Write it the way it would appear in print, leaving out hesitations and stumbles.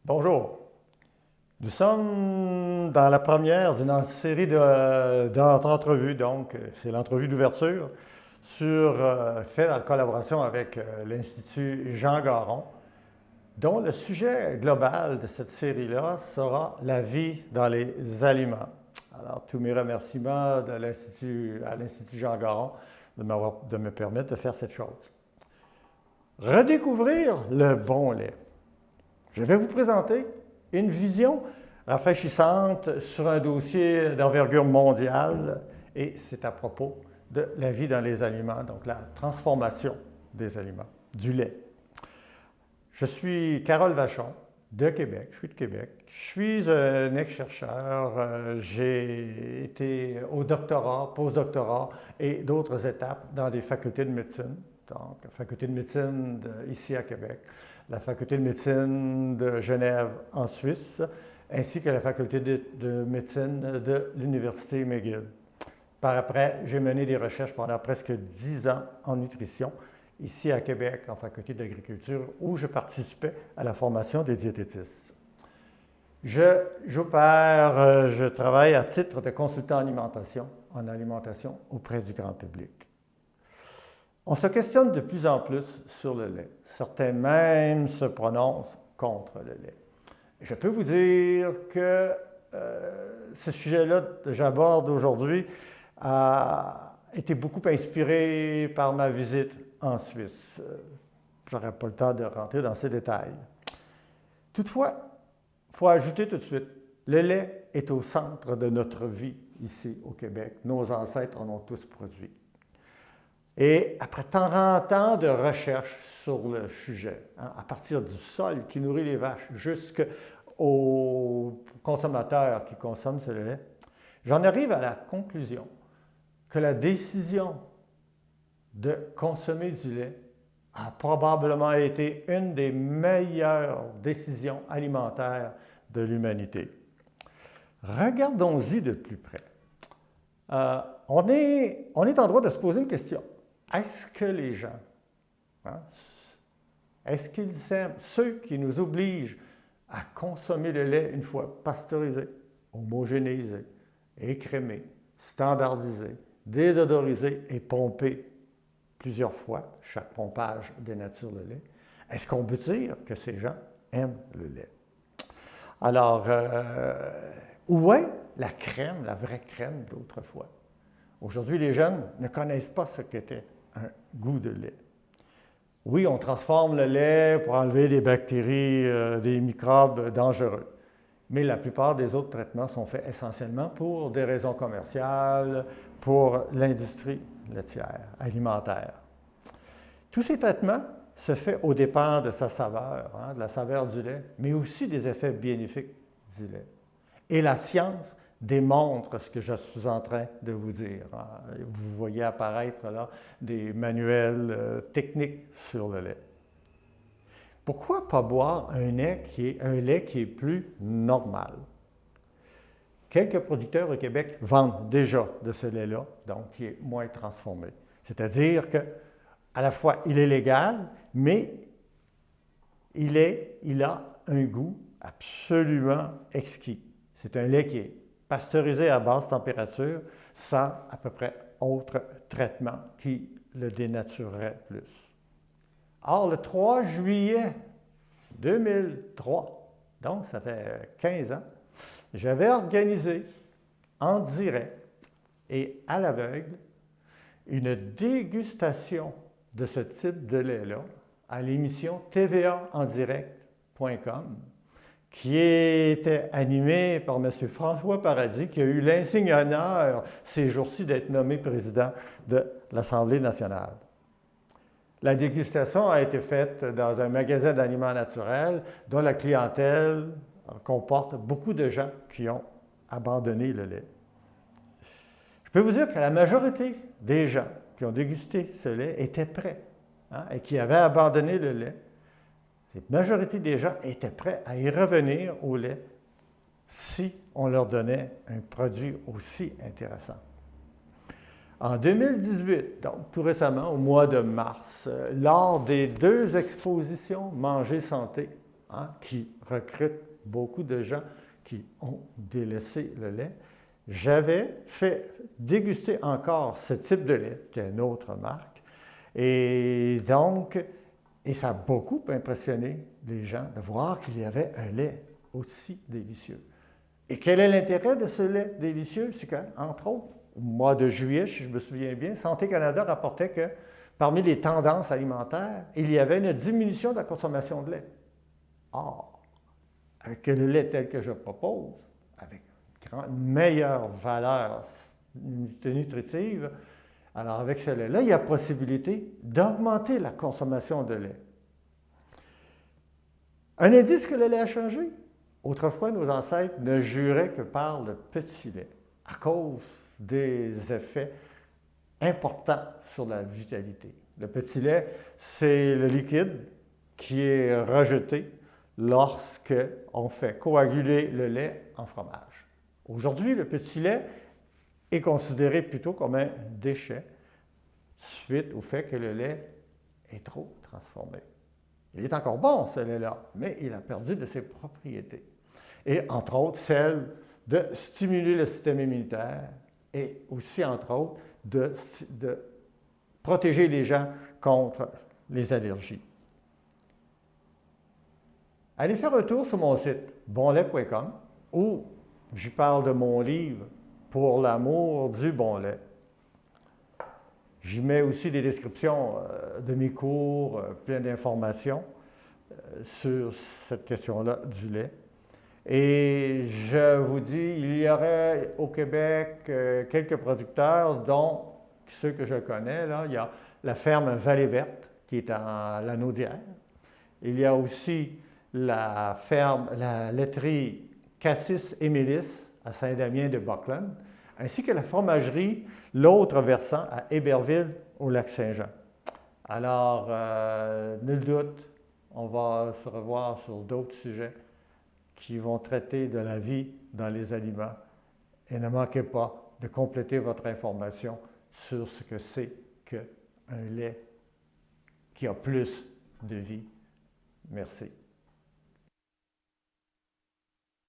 Bonjour. Nous sommes dans la première d'une série d'entrevues, donc c'est l'entrevue d'ouverture faite en collaboration avec l'Institut Jean Garon, dont le sujet global de cette série-là sera la vie dans les aliments. Alors, tous mes remerciements à l'Institut Jean Garon de me permettre de faire cette chose. Redécouvrir le bon lait. Je vais vous présenter une vision rafraîchissante sur un dossier d'envergure mondiale et c'est à propos de la vie dans les aliments, donc la transformation des aliments, du lait. Je suis Carole Vachon de Québec, je suis de Québec. Je suis un ex-chercheur, j'ai été au doctorat, post-doctorat et d'autres étapes dans des facultés de médecine. Donc, la faculté de médecine ici à Québec, la faculté de médecine de Genève en Suisse, ainsi que la faculté de médecine de l'Université McGill. Par après, j'ai mené des recherches pendant presque 10 ans en nutrition, ici à Québec, en faculté d'agriculture, où je participais à la formation des diététistes. Je travaille à titre de consultant en alimentation auprès du grand public. On se questionne de plus en plus sur le lait. Certains même se prononcent contre le lait. Je peux vous dire que ce sujet-là que j'aborde aujourd'hui a été beaucoup inspiré par ma visite en Suisse. Je n'aurai pas le temps de rentrer dans ces détails. Toutefois, il faut ajouter tout de suite, le lait est au centre de notre vie ici au Québec. Nos ancêtres en ont tous produit. Et après tant de recherches sur le sujet, à partir du sol qui nourrit les vaches jusqu'aux consommateurs qui consomment ce lait, j'en arrive à la conclusion que la décision de consommer du lait a probablement été une des meilleures décisions alimentaires de l'humanité. Regardons-y de plus près. On est en droit de se poser une question. Est-ce que les gens, est-ce qu'ils aiment ceux qui nous obligent à consommer le lait une fois pasteurisé, homogénéisé, écrémé, standardisé, désodorisé et pompé plusieurs fois, chaque pompage dénature le lait, est-ce qu'on peut dire que ces gens aiment le lait? Alors, où est la crème, la vraie crème d'autrefois? Aujourd'hui, les jeunes ne connaissent pas ce qu'était un goût de lait. Oui, on transforme le lait pour enlever des bactéries, des microbes dangereux. Mais la plupart des autres traitements sont faits essentiellement pour des raisons commerciales, pour l'industrie laitière, alimentaire. Tous ces traitements se font au dépend de sa saveur, de la saveur du lait, mais aussi des effets bénéfiques du lait. Et la science démontre ce que je suis en train de vous dire. Vous voyez apparaître là des manuels techniques sur le lait. Pourquoi pas boire un lait qui est plus normal? Quelques producteurs au Québec vendent déjà de ce lait-là, donc qui est moins transformé. C'est-à-dire qu'à la fois, il est légal, mais il a un goût absolument exquis. C'est un lait qui est pasteurisé à basse température, sans à peu près autre traitement qui le dénaturerait plus. Or, le 3 juillet 2003, donc ça fait 15 ans, j'avais organisé en direct et à l'aveugle une dégustation de ce type de lait-là à l'émission tvaendirect.com qui était animée par M. François Paradis, qui a eu l'insigne honneur ces jours-ci d'être nommé président de l'Assemblée nationale. La dégustation a été faite dans un magasin d'aliments naturels dont la clientèle comporte beaucoup de gens qui ont abandonné le lait. Je peux vous dire que la majorité des gens qui ont dégusté ce lait étaient prêts et qui avaient abandonné le lait. La majorité des gens étaient prêts à y revenir au lait si on leur donnait un produit aussi intéressant. En 2018, donc tout récemment, au mois de mars, lors des 2 expositions Manger Santé hein, qui recrute beaucoup de gens qui ont délaissé le lait, j'avais fait déguster encore ce type de lait, qui est une autre marque. Et donc, et ça a beaucoup impressionné les gens de voir qu'il y avait un lait aussi délicieux. Et quel est l'intérêt de ce lait délicieux? C'est qu'entre autres, au mois de juillet, si je me souviens bien, Santé Canada rapportait que parmi les tendances alimentaires, il y avait une diminution de la consommation de lait. Or, avec le lait tel que je propose, avec une meilleure valeur nutritive, alors avec ce lait-là, il y a possibilité d'augmenter la consommation de lait. Un indice que le lait a changé. Autrefois, nos ancêtres ne juraient que par le petit lait, à cause des effets importants sur la vitalité. Le petit lait, c'est le liquide qui est rejeté lorsque on fait coaguler le lait en fromage. Aujourd'hui, le petit lait est considéré plutôt comme un déchet suite au fait que le lait est trop transformé. Il est encore bon, ce lait-là, mais il a perdu de ses propriétés. Et entre autres, celle de stimuler le système immunitaire et aussi, entre autres, de protéger les gens contre les allergies. Allez faire un tour sur mon site bonlait.com où j'y parle de mon livre Pour l'amour du bon lait. J'y mets aussi des descriptions de mes cours, plein d'informations sur cette question-là du lait. Et je vous dis, il y aurait au Québec quelques producteurs, dont ceux que je connais. Là, il y a la ferme Vallée Verte, qui est à Lanaudière. Il y a aussi la laiterie Cassis et Mélis à Saint-Damien-de-Buckland, ainsi que la fromagerie, l'autre versant, à Héberville, au Lac-Saint-Jean. Alors, nul doute, on va se revoir sur d'autres sujets qui vont traiter de la vie dans les aliments. Et ne manquez pas de compléter votre information sur ce que c'est qu'un lait qui a plus de vie. Merci.